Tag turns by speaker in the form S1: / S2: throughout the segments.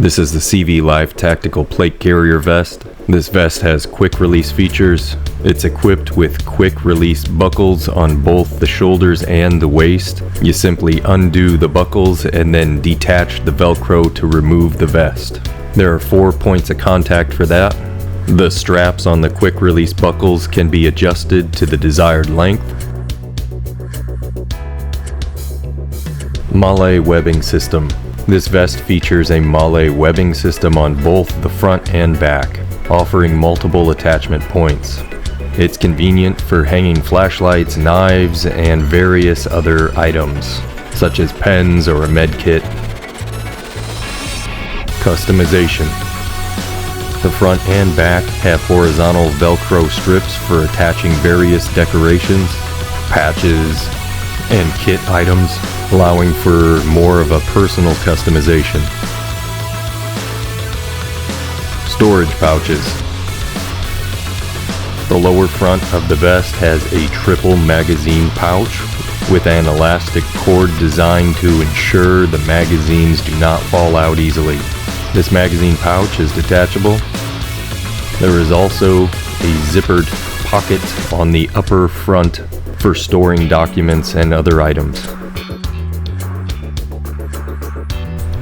S1: This is the CVLIFE Tactical Plate Carrier Vest. This vest has quick release features. It's equipped with quick release buckles on both the shoulders and the waist. You simply undo the buckles and then detach the Velcro to remove the vest. There are 4 points of contact for that. The straps on the quick release buckles can be adjusted to the desired length. Molle webbing system. This vest features a Molle webbing system on both the front and back, offering multiple attachment points. It's convenient for hanging flashlights, knives, and various other items, such as pens or a med kit. Customization. The front and back have horizontal Velcro strips for attaching various decorations, patches, and kit items, allowing for more of a personal customization. Storage pouches. The lower front of the vest has a triple magazine pouch with an elastic cord designed to ensure the magazines do not fall out easily. This magazine pouch is detachable. There is also a zippered pocket on the upper front for storing documents and other items.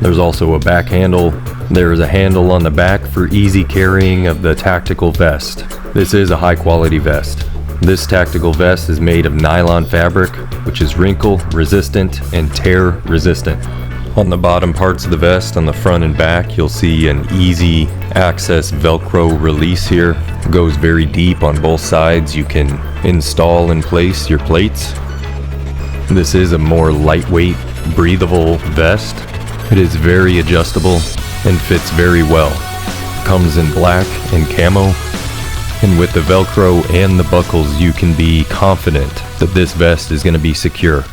S1: There's also a back handle. There is a handle on the back for easy carrying of the tactical vest. This is a high quality vest. This tactical vest is made of nylon fabric, which is wrinkle resistant and tear resistant. On the bottom parts of the vest, on the front and back, you'll see an easy access Velcro release here. It goes very deep on both sides. You can install and place your plates. This is a more lightweight, breathable vest. It is very adjustable and fits very well. Comes in black and camo. And with the Velcro and the buckles, you can be confident that this vest is going to be secure.